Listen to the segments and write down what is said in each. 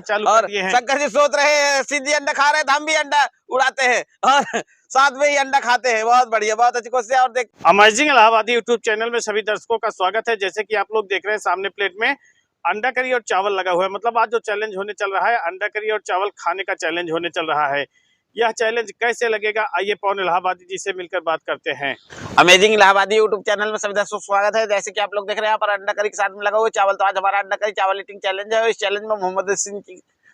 चालू और कर दिए हैं। शंकर जी सोच रहे हैं सिंधी अंडा खा रहे हैं तो हम भी अंडा उड़ाते हैं और साथ में ही अंडा खाते हैं। बहुत बढ़िया, बहुत अच्छी कोशिश। और देख अमेजिंग इलाहाबादी यूट्यूब चैनल में सभी दर्शकों का स्वागत है। जैसे कि आप लोग देख रहे हैं सामने प्लेट में अंडा करी और चावल लगा हुआ है। मतलब आज जो चैलेंज होने चल रहा है, अंडा करी और चावल खाने का चैलेंज होने चल रहा है। यह चैलेंज कैसे लगेगा, आइए पवन इलाहाबादी जी से मिलकर बात करते हैं। अमेजिंग इलाहाबादी यूट्यूब चैनल में सभी दर्शकों का स्वागत है। जैसे कि आप लोग देख रहे हैं यहाँ पर अंडा करी के साथ में लगा हुआ चावल। तो आज हमारा अंडा करी चावल ईटिंग चैलेंज है। इस चैलेंज में मोहम्मद सिंह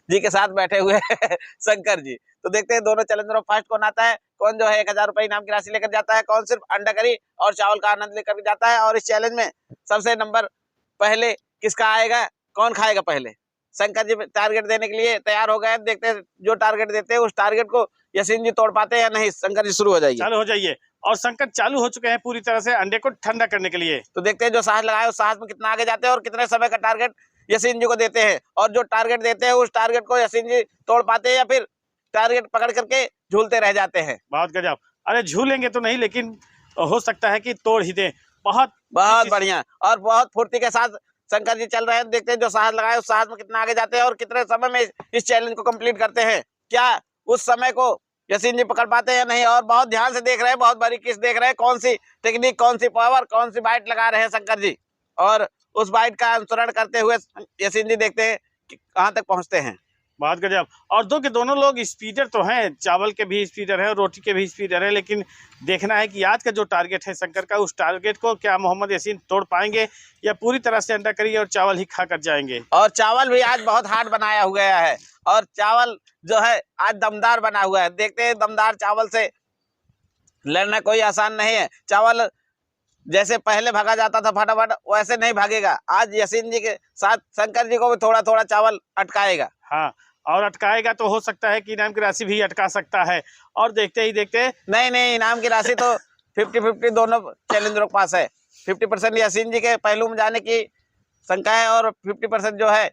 जी के साथ बैठे हुए हैं शंकर जी। तो देखते हैं दोनों चैलेंजरों फर्स्ट कौन आता है, कौन जो है 1000 रुपए इनाम की राशि लेकर जाता है, कौन सिर्फ अंडा करी और चावल का आनंद लेकर जाता है। और इस चैलेंज में सबसे नंबर पहले किसका आएगा, कौन खाएगा पहले। शंकर जी टारगेट देने के लिए तैयार हो गए। देखते हैं जो टारगेट देते हैं उस टारगेट को यसीन जी तोड़ पाते हैं या नहीं। शंकर जी शुरू हो जाइए। चालू हो जाइए। और शंकर चालू हो चुके हैं पूरी तरह से अंडे को ठंडा करने के लिए। तो देखते हैं जो साहस लगाए उस साहस में कितना आगे जाते हैं और कितने समय का टारगेट यसीन जी को देते हैं। और जो टारगेट देते हैं उस टारगेट को यसीन जी तोड़ पाते हैं या फिर टारगेट पकड़ करके झूलते रह जाते हैं। बहुत गजब। अरे झूलेंगे तो नहीं, लेकिन हो सकता है कि तोड़ ही दें। बहुत बहुत बढ़िया और बहुत फुर्ती के साथ शंकर जी चल रहे हैं। देखते हैं जो साहस लगाए उस साहस में कितना आगे जाते हैं और कितने समय में इस चैलेंज को कंप्लीट करते हैं। क्या उस समय को यसीन जी पकड़ पाते हैं या नहीं। और बहुत ध्यान से देख रहे हैं, बहुत बारीकी से देख रहे हैं कौन सी टेक्निक, कौन सी पावर, कौन सी बाइट लगा रहे हैं शंकर जी। और उस बाइट का अनुसरण करते हुए यसीन जी देखते हैं कि कहाँ तक पहुंचते हैं। बहुत गजब। और दो के दोनों लोग स्पीडर तो हैं, चावल के भी स्पीडर है, रोटी के भी स्पीडर है। लेकिन देखना है कि आज का जो टारगेट है शंकर का, उस टारगेट को क्या मोहम्मद यसीन तोड़ पाएंगे या पूरी तरह से अंडा करी और चावल ही खा कर जाएंगे। और चावल भी आज बहुत हार्ड बनाया हुआ है और चावल जो है आज दमदार बना हुआ है। देखते हैं दमदार चावल से लड़ना कोई आसान नहीं है। चावल जैसे पहले भागा जाता था फटाफट, वैसे नहीं भागेगा। आज यसीन जी के साथ शंकर जी को भी थोड़ा थोड़ा चावल अटकाएगा। हाँ, और अटकाएगा तो हो सकता है कि इनाम की राशि भी अटका सकता है। और देखते ही देखते नहीं, इनाम की राशि तो 50-50 दोनों चैलेंजरों के पास है। 50% यसीन जी के पहलू में जाने की शंका है और 50% जो है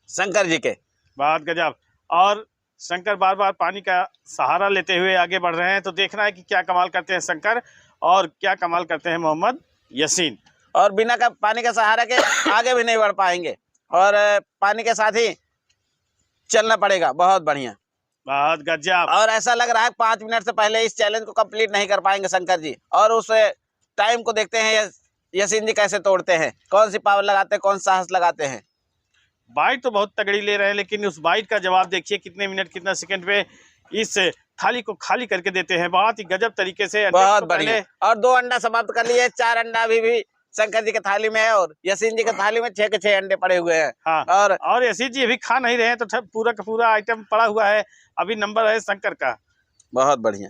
शंकर जी के। बहुत गजब। और शंकर बार बार पानी का सहारा लेते हुए आगे बढ़ रहे हैं। तो देखना है कि क्या कमाल करते हैं शंकर और क्या कमाल करते हैं मोहम्मद यसीन। और बिना का पानी का सहारा के आगे भी नहीं बढ़ पाएंगे और पानी के साथ ही चलना पड़ेगा। बहुत बढ़िया, बहुत गजब। और ऐसा लग रहा है 5 मिनट से पहले इस चैलेंज को कंप्लीट नहीं कर पाएंगे शंकर जी। और उस टाइम को देखते हैं यसीन जी कैसे तोड़ते हैं, कौन सी पावर लगाते हैं, कौन सा साहस लगाते हैं। बाइट तो बहुत तगड़ी ले रहे हैं, लेकिन उस बाइट का जवाब देखिए कितने मिनट कितना सेकंड पे इस थाली को खाली करके देते हैं। बहुत ही गजब तरीके से। बहुत बढ़िया। और 2 अंडा समाप्त कर लिए, 4 अंडा अभी भी शंकर जी के थाली में है और यसीन जी के थाली में 6 के 6 अंडे पड़े हुए हैं। हाँ, और यसीन जी अभी खा नहीं रहे हैं तो पूरा का पूरा आइटम पड़ा हुआ है। अभी नंबर है शंकर का। बहुत बढ़िया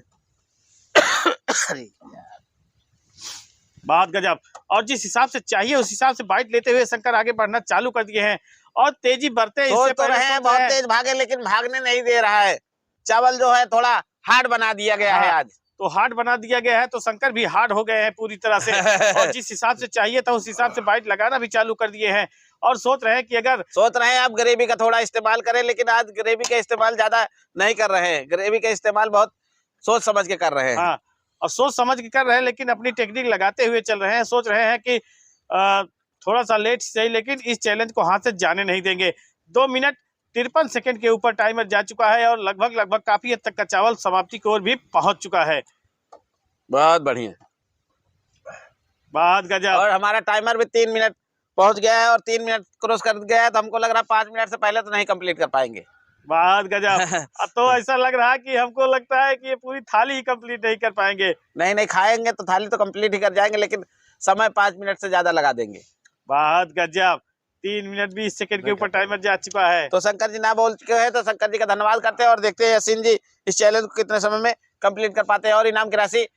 बहुत गजब। और जिस हिसाब से चाहिए उस हिसाब से बाइट लेते हुए शंकर आगे बढ़ना चालू कर दिए हैं और तेजी बढ़ते सोच तो रहे हैं बहुत तेज भागे, लेकिन भागने नहीं दे रहा है। चावल जो है थोड़ा हार्ड बना दिया गया है आज। तो हार्ड बना दिया गया है तो शंकर भी हार्ड हो गए हैं पूरी तरह से। और जिस हिसाब से चाहिए था उस हिसाब से बाइट लगाना भी चालू कर दिए हैं। और सोच रहे हैं आप ग्रेवी का थोड़ा इस्तेमाल करें, लेकिन आज ग्रेवी का इस्तेमाल ज्यादा नहीं कर रहे हैं। ग्रेवी का इस्तेमाल बहुत सोच समझ के कर रहे हैं। हाँ, और सोच समझ के कर रहे हैं, लेकिन अपनी टेक्निक लगाते हुए चल रहे हैं। सोच रहे हैं कि थोड़ा सा लेट सही, लेकिन इस चैलेंज को हाथ से जाने नहीं देंगे। 2 मिनट 53 सेकंड के ऊपर टाइमर जा चुका है और लगभग काफी हद तक का चावल समाप्ति की ओर भी पहुंच चुका है। बहुत बढ़िया, बहुत गजब। और हमारा टाइमर भी 3 मिनट पहुंच गया है और 3 मिनट क्रॉस कर गया है। तो हमको लग रहा है 5 मिनट से पहले तो नहीं कंप्लीट कर पाएंगे। बहुत गजब। तो ऐसा लग रहा है कि हमको लगता है कि ये पूरी थाली ही कंप्लीट नहीं कर पाएंगे। नहीं, खाएंगे तो थाली तो कंप्लीट ही कर जाएंगे, लेकिन समय 5 मिनट से ज्यादा लगा देंगे। बहुत गजब। 3 मिनट 20 सेकंड के ऊपर टाइमर जा चुका है। तो शंकर जी ना बोल चुके हैं, तो शंकर जी का धन्यवाद करते हैं और देखते हैं यसीन जी इस चैलेंज को कितने समय में कंप्लीट कर पाते हैं। और इनाम की राशि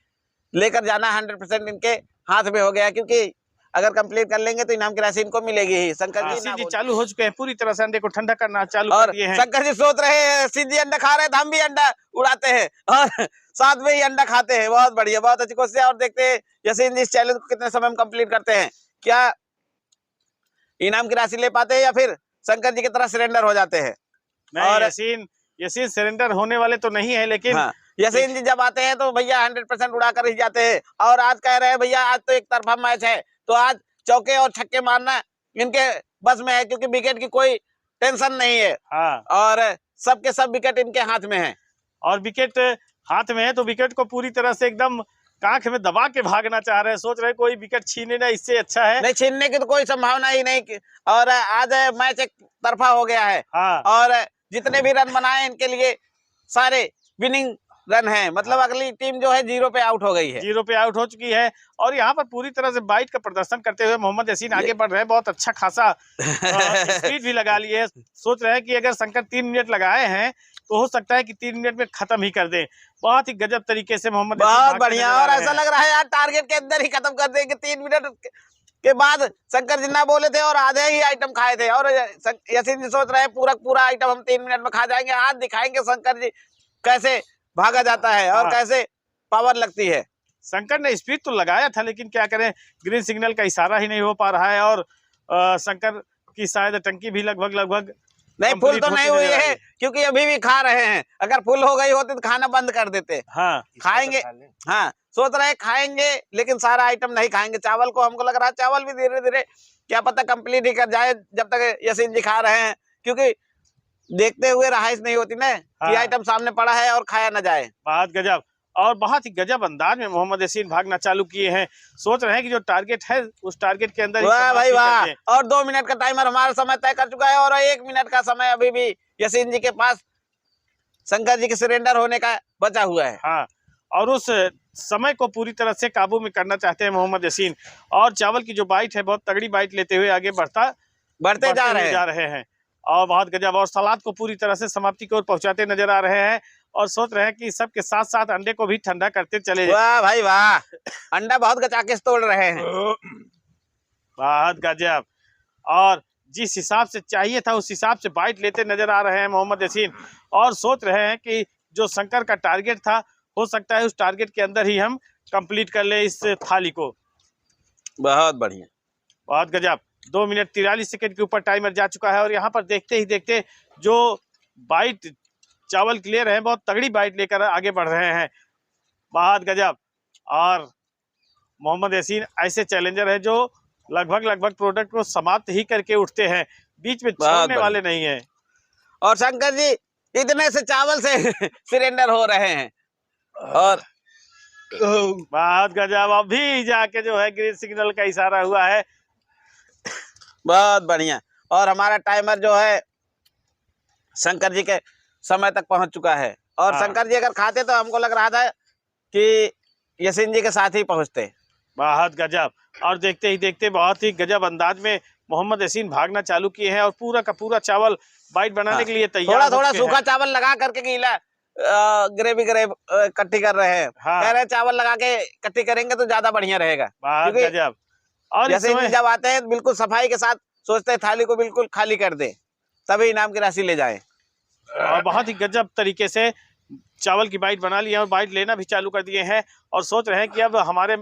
लेकर जाना 100% इनके हाथ में हो गया, क्योंकि अगर कंप्लीट कर लेंगे तो इनाम की राशि इनको मिलेगी ही। शंकर जी चालू हो चुके हैं पूरी तरह से अंडे को ठंडा करना चालू कर दिए हैं। शंकर जी सोच रहे हैं सिंधी अंडा खा रहे हैं तो हम भी अंडा उड़ाते हैं और साथ में ही अंडा खाते हैं। बहुत बढ़िया, बहुत अच्छी कोशिश। और देखते हैं यसीन जी इस चैलेंज को कितने समय में कंप्लीट करते हैं। क्या इनाम की राशि ले पाते हैं या फिर शंकर जी की तरह सरेंडर हो जाते हैं। नहीं, और यसीन सरेंडर होने वाले तो नहीं है, लेकिन हाँ, यसीन जी जब आते हैं तो भैया 100% उड़ा कर ही जाते हैं। और आज कह रहे हैं भैया आज तो एक तरफा मैच है, तो आज चौके और छक्के मारना इनके बस में है, क्योंकि विकेट की कोई टेंशन नहीं है। हाँ, और सबके सब विकेट इनके हाथ में है। और विकेट हाथ में है तो विकेट को पूरी तरह से एकदम कांख में दबा के भागना चाह रहे हैं, सोच रहे हैं कोई विकेट छीने ना, इससे अच्छा है। नहीं, छीनने की तो कोई संभावना ही नहीं। और आज मैच एक तरफा हो गया है। हाँ, और जितने भी रन बनाए इनके लिए सारे विनिंग रन है। मतलब अगली टीम जो है 0 पे आउट हो गई है। 0 पे आउट हो चुकी है। और यहाँ पर पूरी तरह से बाइट का प्रदर्शन करते हुए मोहम्मद यासीन आगे बढ़ रहे हैं, बहुत अच्छा खासा स्पीड भी लगा लिए है। सोच रहे हैं कि अगर शंकर 3 मिनट लगाए हैं तो हो सकता है कि 3 मिनट में खत्म ही कर दें। बहुत ही गजब तरीके से मोहम्मद बहुत बढ़िया। और ऐसा लग रहा है यार टारगेट के अंदर ही खत्म कर देंगे। 3 मिनट के बाद शंकर जिन्ना बोले थे और आधे ही आइटम खाए थे। और यासीन जी सोच रहे हैं पूरा आइटम हम 3 मिनट में खा जाएंगे। आज दिखाएंगे शंकर जी कैसे भागा जाता है और कैसे पावर लगती है। शंकर ने स्पीड तो लगाया था, लेकिन क्या करें, ग्रीन सिग्नल का इशारा ही नहीं हो पा रहा है। और शंकर की शायद टंकी भी लगभग नहीं, फुल तो नहीं हुई है क्योंकि अभी भी खा रहे हैं। अगर फुल हो गई होती तो खाना बंद कर देते। हाँ, खाएंगे। हाँ, सोच रहे हैं खाएंगे, लेकिन सारा आइटम नहीं खाएंगे। चावल को हमको लग रहा है चावल भी धीरे धीरे क्या पता कंप्लीट ही कर जाए जब तक यासीन जी खा रहे हैं, क्योंकि देखते हुए रहाइश नहीं होती ना कि आइटम सामने पड़ा है और खाया न जाए। बहुत गजब। और बहुत ही गजब अंदाज में मोहम्मद यासीन भागना चालू किए हैं। सोच रहे हैं कि जो टारगेट है उस टारगेट के अंदर ही वाह भाई वाह। और 2 मिनट का टाइमर हमारा समय तय कर चुका है और 1 मिनट का समय अभी भी यासीन जी के पास शंकर जी के सरेंडर होने का बचा हुआ है। हाँ, और उस समय को पूरी तरह से काबू में करना चाहते हैं मोहम्मद यासीन। और चावल की जो बाइट है बहुत तगड़ी बाइट लेते हुए आगे बढ़ते जा रहे हैं। और बहुत गजब। और सलाद को पूरी तरह से समाप्ति की ओर पहुंचाते नजर आ रहे हैं। और सोच रहे हैं कि सबके साथ साथ अंडे को भी ठंडा करते चले जाए। वाह भाई वाह, अंडा बहुत गचाके तोड़ रहे हैं। बहुत गजब। और जिस हिसाब से चाहिए था उस हिसाब से बाइट लेते नजर आ रहे हैं मोहम्मद यासीन। और सोच रहे हैं कि जो शंकर का टारगेट था हो सकता है उस टारगेट के अंदर ही हम कंप्लीट कर ले इस थाली को। बहुत बढ़िया, बहुत गजब। 2 मिनट 43 सेकंड के ऊपर टाइमर जा चुका है। और यहाँ पर देखते ही देखते जो बाइट चावल क्लियर है, बहुत तगड़ी बाइट लेकर आगे बढ़ रहे हैं। बहुत गजब। और मोहम्मद यासीन ऐसे चैलेंजर है जो लगभग प्रोडक्ट को समाप्त ही करके उठते हैं, बीच में छोड़ने वाले नहीं है। और शंकर जी इतने से चावल से सरेंडर हो रहे हैं। और बहुत गजब। अभी जाके जो है ग्रीन सिग्नल का इशारा हुआ है। बहुत बढ़िया। और हमारा टाइमर जो है शंकर जी के समय तक पहुंच चुका है। और शंकर जी अगर खाते तो हमको लग रहा था कि यासीन जी के साथ ही पहुंचते। बहुत गजब। और देखते ही देखते बहुत ही गजब अंदाज में मोहम्मद यासीन भागना चालू किए हैं। और पूरा का पूरा चावल बाइट बनाने के लिए तैयार। थोड़ा सूखा चावल लगा करके गीला ग्रेवी इकट्ठी कर रहे हैं। कह रहे चावल लगा के इकट्ठी करेंगे तो ज्यादा बढ़िया रहेगा। बहुत गजब। और यासीन जब आते हैं बिल्कुल सफाई के साथ सोचते हैं थाली को बिल्कुल खाली कर दे, तभी इनाम की राशि ले जाए। और बहुत ही गजब तरीके से चावल की बाइट बना ली है और बाइट लेना भी चालू कर दिए हैं। और सोच रहे हैं कि अब हमारे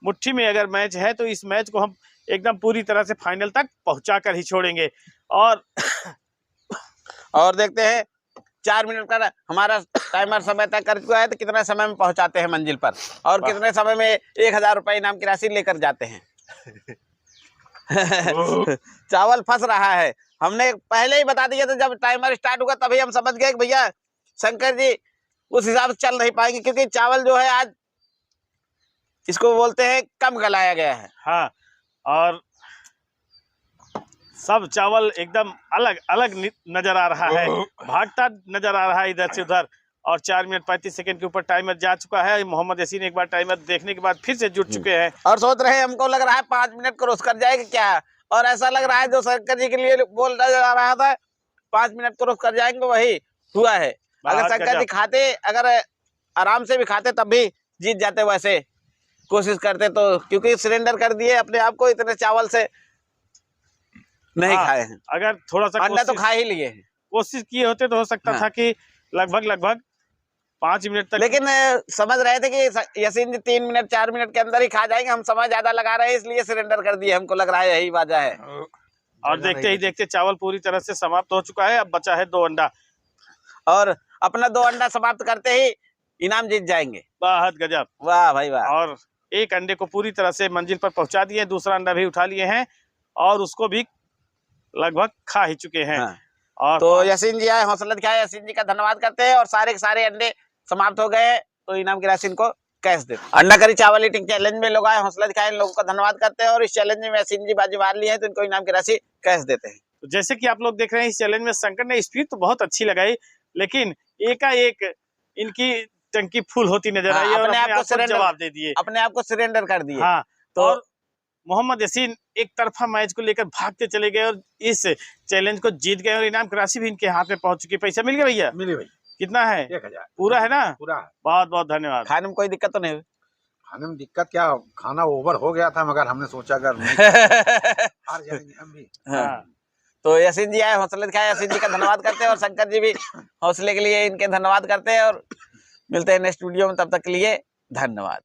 मुट्ठी में अगर मैच है तो इस मैच को हम एकदम पूरी तरह से फाइनल तक पहुंचा कर ही छोड़ेंगे। और देखते हैं 4 मिनट का हमारा टाइमर समय तय कर चुका है तो कितने समय में पहुंचाते हैं मंजिल पर और कितने समय में 1000 रुपए इनाम की राशि लेकर जाते हैं। चावल फंस रहा है। हमने पहले ही बता दिया था जब टाइमर स्टार्ट हुआ तभी हम समझ गए कि भैया शंकर जी उस हिसाब से चल नहीं पाएंगे, क्योंकि चावल जो है आज इसको बोलते हैं कम गलाया गया है। हाँ, और सब चावल एकदम अलग अलग नजर आ रहा है, भागता नजर आ रहा है इधर से उधर। और 4 मिनट 35 सेकंड के ऊपर टाइमर जा चुका है। मोहम्मद यासीन एक बार टाइमर देखने के बाद फिर से जुट चुके हैं और सोच रहे हैं हमको लग रहा है 5 मिनट क्रॉस कर जाएगा क्या। और ऐसा लग रहा है जो शंकर जी के लिए बोल जा रहा था 5 मिनट क्रॉस कर जाएंगे वही हुआ है। अगर शंकर जी खाते, अगर आराम से भी खाते तब भी जीत जाते, वैसे कोशिश करते तो, क्योंकि सरेंडर कर दिए अपने आप को, इतने चावल से नहीं खाए हैं। अगर थोड़ा सा अंडा तो खा ही लिए हैं, कोशिश किए होते तो हो सकता था कि लगभग 5 मिनट तक, लेकिन समझ रहे थे कि यासीन जी 3 मिनट 4 मिनट के अंदर ही खा जाएंगे। हम समय ज्यादा लगा रहे हैं इसलिए सरेंडर कर दिए, हमको लग रहा है यही वजह है। और देखते ही देखते चावल पूरी तरह से समाप्त हो चुका है। अब बचा है 2 अंडा और अपना 2 अंडा समाप्त करते ही इनाम जीत जाएंगे। बहुत गजब, वाह भाई वाह। और एक अंडे को पूरी तरह से मंजिल पर पहुंचा दिए, दूसरा अंडा भी उठा लिए हैं और उसको भी लगभग खा ही चुके हैं। और तो यासीन जी आए, हौसला दिखाया, यासीन जी का धन्यवाद करते हैं। और सारे के सारे अंडे समाप्त हो गए, तो इनाम की राशि इनको कैश देते हैं। अंडा करी चावल ईटिंग चैलेंज में लोग आए, हौसला दिखाया, इन लोगों का धन्यवाद करते हैं। और इस चैलेंज में यासीन जी बाजी मार ली है, तो इनको इनाम की राशि कैश देते हैं। तो जैसे कि आप लोग देख रहे हैं, इस चैलेंज में शंकर ने स्पीड तो बहुत अच्छी लगाई, लेकिन एकाएक इनकी टंकी फुल होती नजर आई और अपने आप को जवाब दे दिए, अपने आप को सरेंडर कर दिए। हाँ। तो और मोहम्मद यासीन एक तरफा मैच को लेकर भागते चले गए और इस चैलेंज को जीत गए और इनाम की राशि भी इनके हाथ में पहुंच चुकी। पैसा मिल गया भैया? मिले भाई, कितना है? 1000 पूरा है ना? पूरा है। बहुत बहुत धन्यवाद। खाने में कोई दिक्कत तो नहीं हुई? खाने में दिक्कत क्या, खाना ओवर हो गया था, मगर हमने सोचा अगर नहीं हार जाएंगे हम भी। हाँ। तो यासीन जी आए, हौसला दिखाया, यासीन जी का धन्यवाद करते हैं। और शंकर जी भी हौसले के लिए इनके धन्यवाद करते हैं। और मिलते हैं नेक्स्ट वीडियो में, तब तक के लिए धन्यवाद।